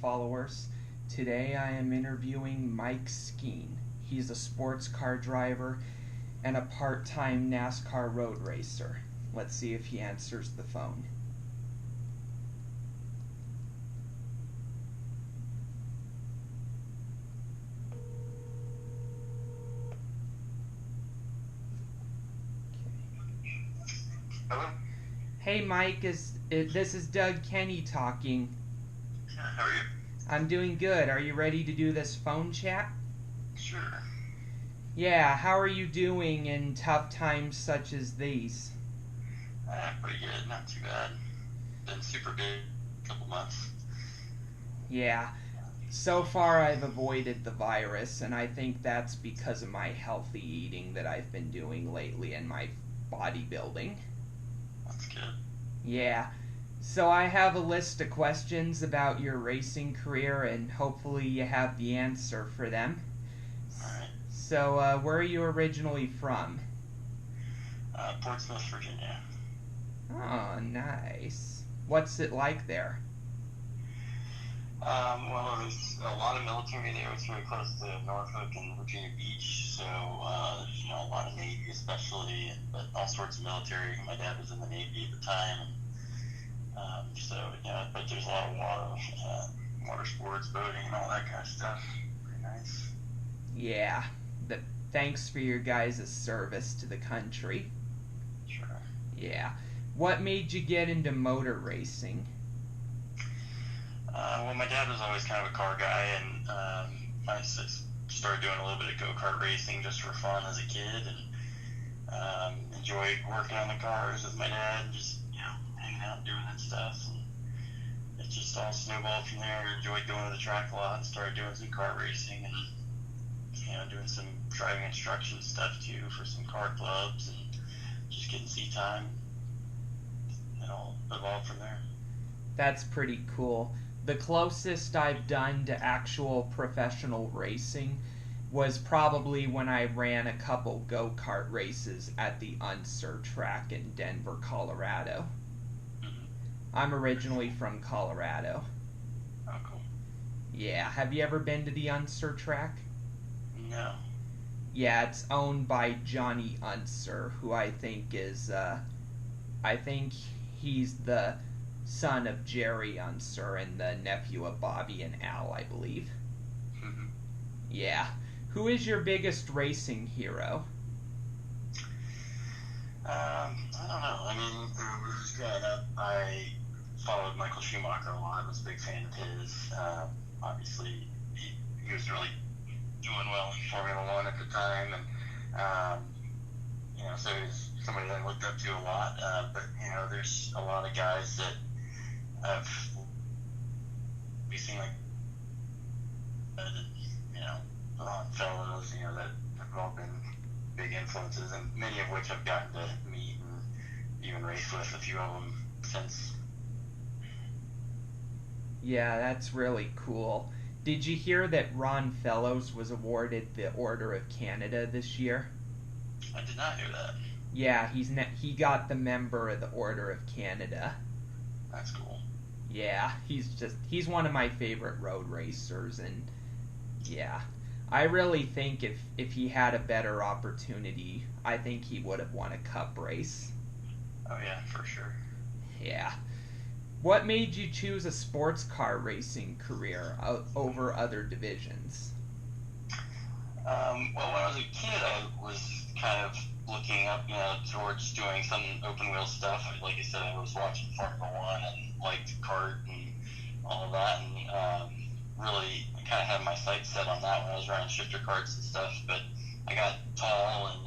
followers. Today I am interviewing Mike Skeen. He's a sports car driver and a part-time NASCAR road racer. Let's see if he answers the phone. Hello? Hey Mike, this is Doug Kenney talking. How are you? I'm doing good. Are you ready to do this phone chat? Sure. Yeah, how are you doing in tough times such as these? Pretty good, not too bad. Been super big couple months. Yeah, so far I've avoided the virus, and I think that's because of my healthy eating that I've been doing lately and my bodybuilding. That's good. Yeah, so I have a list of questions about your racing career, and hopefully you have the answer for them. Alright. So, where are you originally from? Portsmouth, Virginia. Oh, nice. What's it like there? Well, there's a lot of military there. It's very close to Norfolk and Virginia Beach, so there's a lot of Navy especially, but all sorts of military. My dad was in the Navy at the time, but there's a lot of water sports, boating, and all that kind of stuff. Pretty nice. Yeah, thanks for your guys' service to the country. Sure. Yeah. What made you get into motor racing? Well, my dad was always kind of a car guy, and I started doing a little bit of go-kart racing just for fun as a kid, and enjoyed working on the cars with my dad, and just hanging out and doing that stuff. And it just all snowballed from there. I enjoyed going to the track a lot, and started doing some kart racing, and doing some driving instruction stuff too for some car clubs, and just getting seat time. It all evolved from there. That's pretty cool. The closest I've done to actual professional racing was probably when I ran a couple go-kart races at the Untitled track in Denver, Colorado. Mm-hmm. I'm originally from Colorado. Oh, cool. Yeah, have you ever been to the Untitled track? No. Yeah, it's owned by Johnny Unser, who I think he's the son of Jerry Unser and the nephew of Bobby and Al, I believe. Mm-hmm. Yeah. Who is your biggest racing hero? I don't know. I mean, when I was growing up, I followed Michael Schumacher a lot. I was a big fan of his. Obviously, he was really doing well in Formula One at the time, and so he was somebody that I looked up to a lot. But there's a lot of guys that we seen like Ron Fellows, that have all been big influences, and many of which I've gotten to meet and even race with a few of them since. Yeah, that's really cool. Did you hear that Ron Fellows was awarded the Order of Canada this year? I did not hear that. Yeah, he got the member of the Order of Canada. That's cool. Yeah, he's one of my favorite road racers, and yeah, I really think if he had a better opportunity, I think he would have won a cup race. Oh yeah, for sure. Yeah. What made you choose a sports car racing career over other divisions? Well, when I was a kid, I was kind of looking up, towards doing some open wheel stuff. Like I said, I was watching Formula One and liked kart and all of that, and really kind of had my sights set on that when I was running shifter karts and stuff. But I got tall and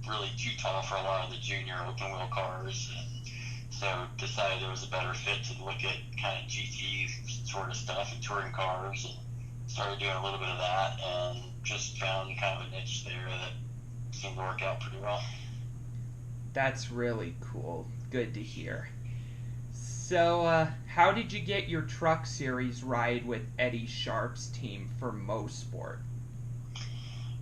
really too tall for a lot of the junior open wheel cars, and so decided it was a better fit to look at kind of GT sort of stuff and touring cars, and started doing a little bit of that, and just found kind of a niche there that seemed to work out pretty well. That's really cool. Good to hear. So, how did you get your Truck Series ride with Eddie Sharp's team for Mosport?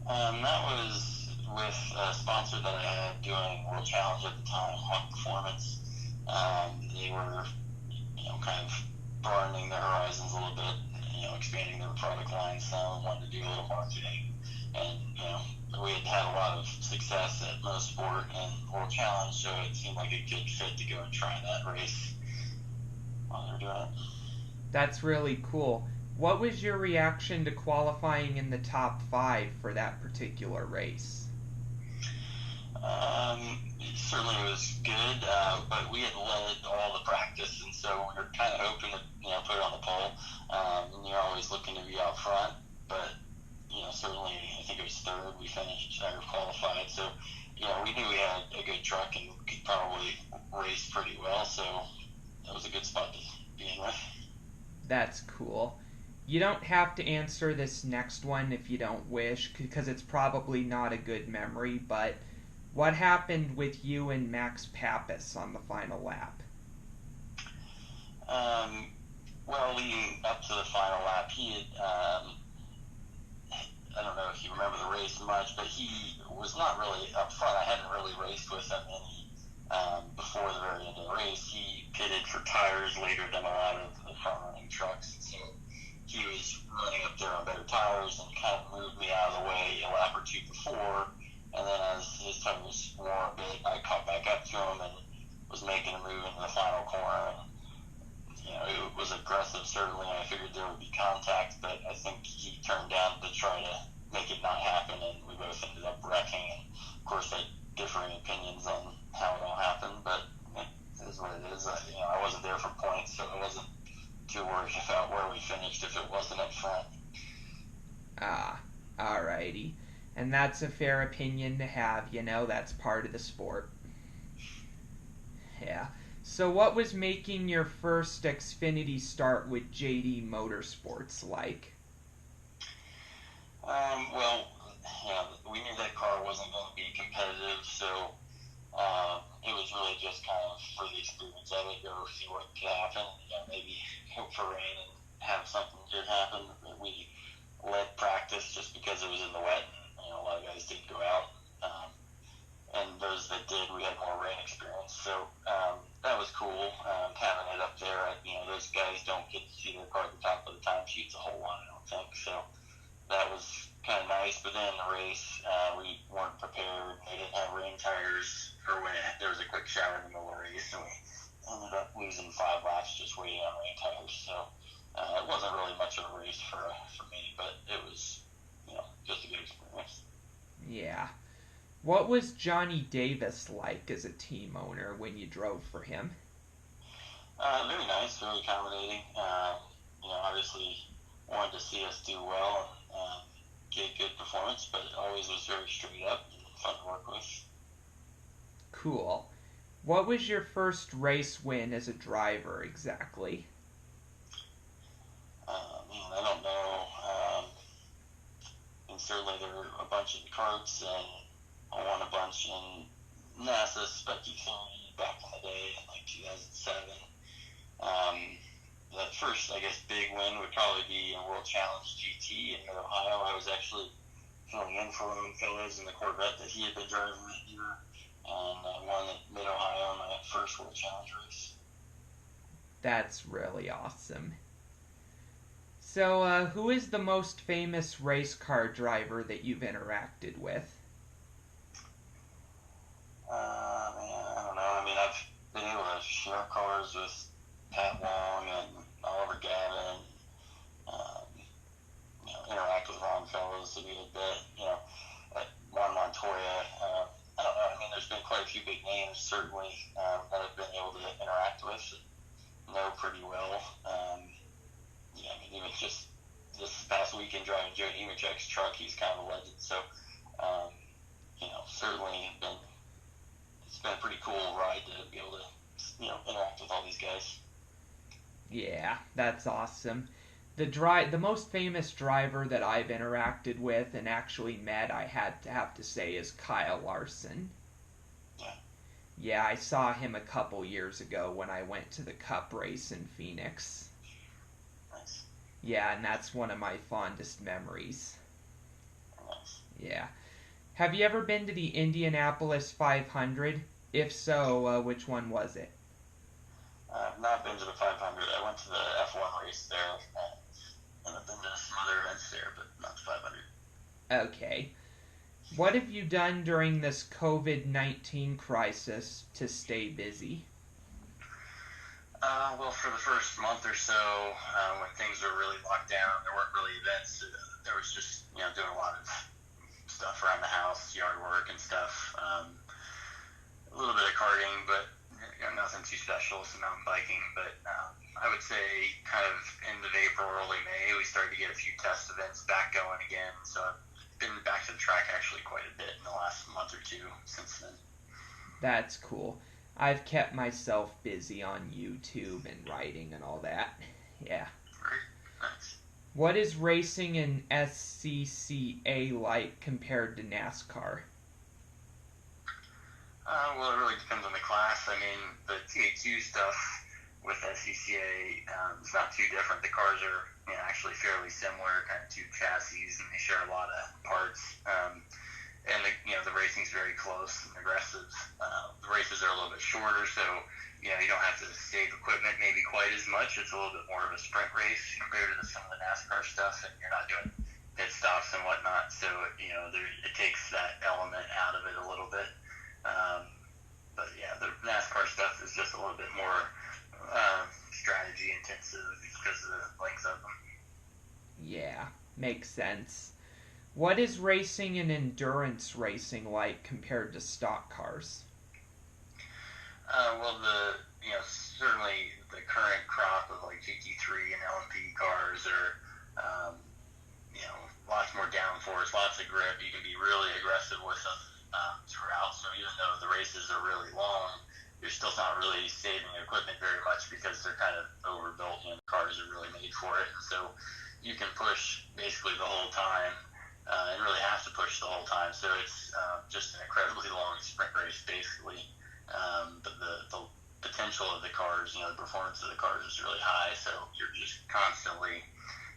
That was with a sponsor that I had doing World Challenge at the time, Hawk Performance. They were, kind of broadening their horizons a little bit, expanding their product line some, wanting to do a little marketing. And, we had had a lot of success at Mosport and World Challenge, so it seemed like a good fit to go and try that race while they're doing it. That's really cool. What was your reaction to qualifying in the top 5 for that particular race? Certainly it was good, but we had led all the practice, and so we were kind of hoping to, put it on the pole. And you're always looking to be out front, but, certainly I think it was third. We finished or qualified, so, we knew we had a good truck and could probably race pretty well, so that was a good spot to be in with. That's cool. You don't have to answer this next one if you don't wish, because it's probably not a good memory, but what happened with you and Max Papis on the final lap? Well, leading up to the final lap, he had, I don't know if you remember the race much, but he was not really up front. I hadn't really raced with him any before the very end of the race. He pitted for tires later than a lot of the front-running trucks, so he was running up there on better tires and kind of moved me out of the way a lap or two before. And then as his tires wore a bit, I caught back up to him and was making a move into the final corner. And, it was aggressive, certainly. I figured there would be contact, but I think he turned down to try to make it not happen, and we both ended up wrecking. And, of course, I had differing opinions on how it all happened, but it is what it is. I wasn't there for points, so I wasn't too worried about where we finished if it wasn't up front. Alrighty. And that's a fair opinion to have, that's part of the sport. Yeah. So what was making your first Xfinity start with JD Motorsports like? Well, we knew that car wasn't going to be competitive, so it was really just kind of for the experience of it, go see what could happen, maybe hope for rain and have something good happen. We led practice just because it was in the wet, and a lot of guys didn't go out. And those that did, we had more rain experience. So that was cool, having it up there. Those guys don't get to see their car at the top of the timesheets a whole lot, I don't think. So that was kind of nice. But then in the race, we weren't prepared. They didn't have rain tires for when there was a quick shower in the middle of the race. So we ended up losing 5 laps just waiting on rain tires. So it wasn't really much of a race for me, but it was, just a good experience. Yeah. What was Johnny Davis like as a team owner when you drove for him? Very nice, very accommodating. Obviously wanted to see us do well and get good performance, but always was very straight up and fun to work with. Cool. What was your first race win as a driver exactly? I don't know. And certainly there were a bunch of karts, and I won a bunch in NASA Xfinity back in the day, in like 2007. The first, I guess, big win would probably be a World Challenge GT in Mid-Ohio. I was actually filling in for Ron Fellows in the Corvette that he had been driving that year, and I won at Mid-Ohio in my first World Challenge race. That's really awesome. So, who is the most famous race car driver that you've interacted with? I don't know. I've been able to share cars with Pat Long and Oliver Gavin, interact with Ron Fellows a good bit, at Juan Montoya. I don't know. There's been quite a few big names, certainly, that I've been able to interact with and know pretty well. Even just this past weekend driving Joe Nemechek's truck, he's kind of a legend. So, certainly it's been a pretty cool ride to be able to, interact with all these guys. Yeah, that's awesome. The most famous driver that I've interacted with and actually met, I had to have to say, is Kyle Larson. Yeah. Yeah, I saw him a couple years ago when I went to the Cup race in Phoenix. Nice. Yeah, and that's one of my fondest memories. Nice. Yeah. Have you ever been to the Indianapolis 500? If so, which one was it? I've not been to the 500. I went to the F1 raced there. And I've been to some other events there, but not the 500. Okay. What have you done during this COVID-19 crisis to stay busy? Well, for the first month or so, when things were really locked down, there weren't really events. There was just, doing a lot of stuff around the house, yard work and stuff. A little bit of karting, but nothing too special, some mountain biking. But I would say kind of end of April, early May, we started to get a few test events back going again. So I've been back to the track actually quite a bit in the last month or two since then. That's cool. I've kept myself busy on YouTube and writing and all that. Yeah. Great. Nice. What is racing in Scca like compared to NASCAR? Well, it really depends on the class. I mean, the TA2 stuff with Scca, it's not too different. The cars are actually fairly similar, kind of two chassis, and they share a lot of parts. And the racing's very close and aggressive. The races are a little bit shorter, so you don't have to save equipment maybe quite as much. It's a little bit more of a sprint race compared to some of the NASCAR stuff, and you're not doing pit stops and whatnot. So it takes that element out of it a little bit. But yeah, the NASCAR stuff is just a little bit more strategy intensive because of the length of them. Yeah, makes sense. What is racing and endurance racing like compared to stock cars? Well, certainly the current crop of like GT3 and LMP cars are, lots more downforce, lots of grip. You can be really aggressive with them throughout. So even though the races are really long, you're still not really saving equipment very much because they're kind of overbuilt. The cars are really made for it. So you can push basically the whole time. And really have to push the whole time. So it's just an incredibly long sprint race, basically. But the potential of the cars, the performance of the cars is really high. So you're just constantly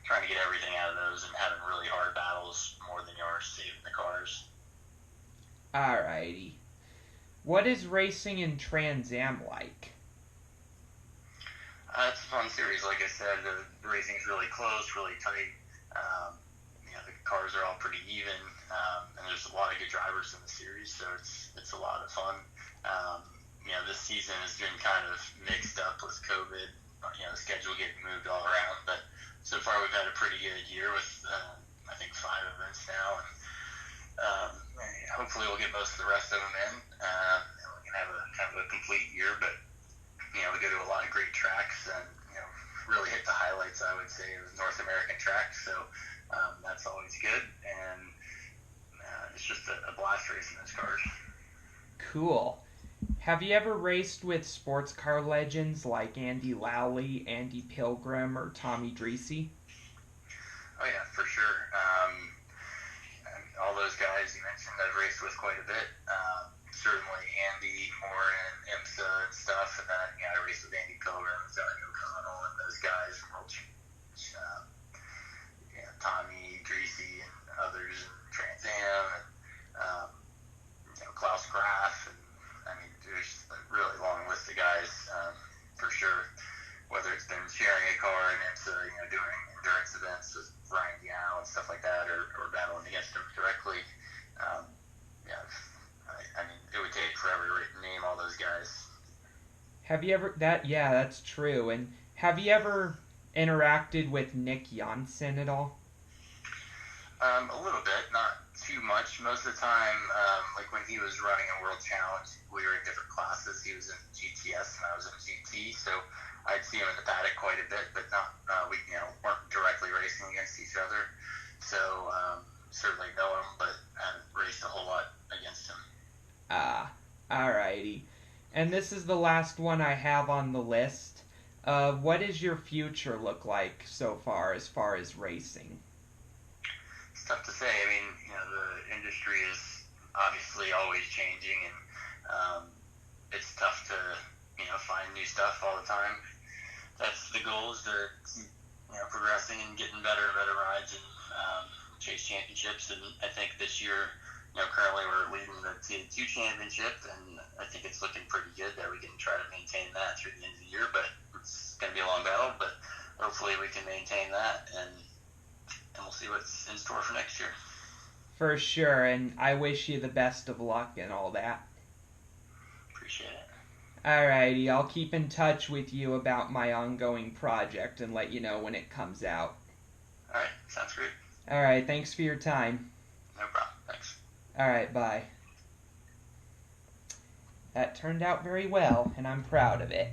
trying to get everything out of those and having really hard battles more than you are saving the cars. Alrighty. What is racing in Trans Am like? It's a fun series, like I said. The racing's really close, really tight. The cars are all pretty even, and there's a lot of good drivers in the series, so it's a lot of fun. This season has been kind of mixed up with COVID, the schedule getting moved all around, but so far we've had a pretty good year with, I think, 5 events now, and hopefully we'll get most of the rest of them in, and we can have a complete year, but, we go to a lot of great tracks, and, really hit the highlights, I would say, of North American tracks, so that's always good, and it's just a blast racing those cars. Cool. Have you ever raced with sports car legends like Andy Lally, Andy Pilgrim, or Tommy Dreese? Oh yeah, for sure. All those guys you mentioned I've raced with quite a bit. Certainly Andy more in IMSA and stuff, and then I raced with Andy Pilgrim, Johnny O'Connell, and those guys from World Champions. Tommy Dreese and others in Trans Am, and Klaus Graf, and there's a really long list of guys for sure. Whether it's been sharing a car in IMSA, doing endurance events with Ryan Diao and stuff like that, or battling against him directly. It would take forever to name all those guys. Have you ever that's true. And have you ever interacted with Nick Janssen at all? A little bit, not too much. Most of the time, like when he was running a World Challenge, we were in different classes. He was in GTS and I was in GT, so I'd see him in the paddock quite a bit, but not we weren't directly racing against each other. So certainly know him, but haven't raced a whole lot against him. Alrighty. And this is the last one I have on the list. What does your future look like so far as racing? It's tough to say. The industry is obviously always changing, and it's tough to find new stuff all the time. That's the goal, is to keep progressing and getting better and better rides and chase championships. And I think this year, currently we're leading the T2 championship, and I think it's looking pretty good that we can try to maintain that through the end of the year. But it's going to be a long battle, but hopefully hopefully we can maintain that, and we'll see what's in store for next year. For sure, and I wish you the best of luck and all that. Appreciate it. Alrighty, I'll keep in touch with you about my ongoing project and let you know when it comes out. Alright, sounds great. Alright, thanks for your time. No problem, thanks. Alright, bye. That turned out very well, and I'm proud of it.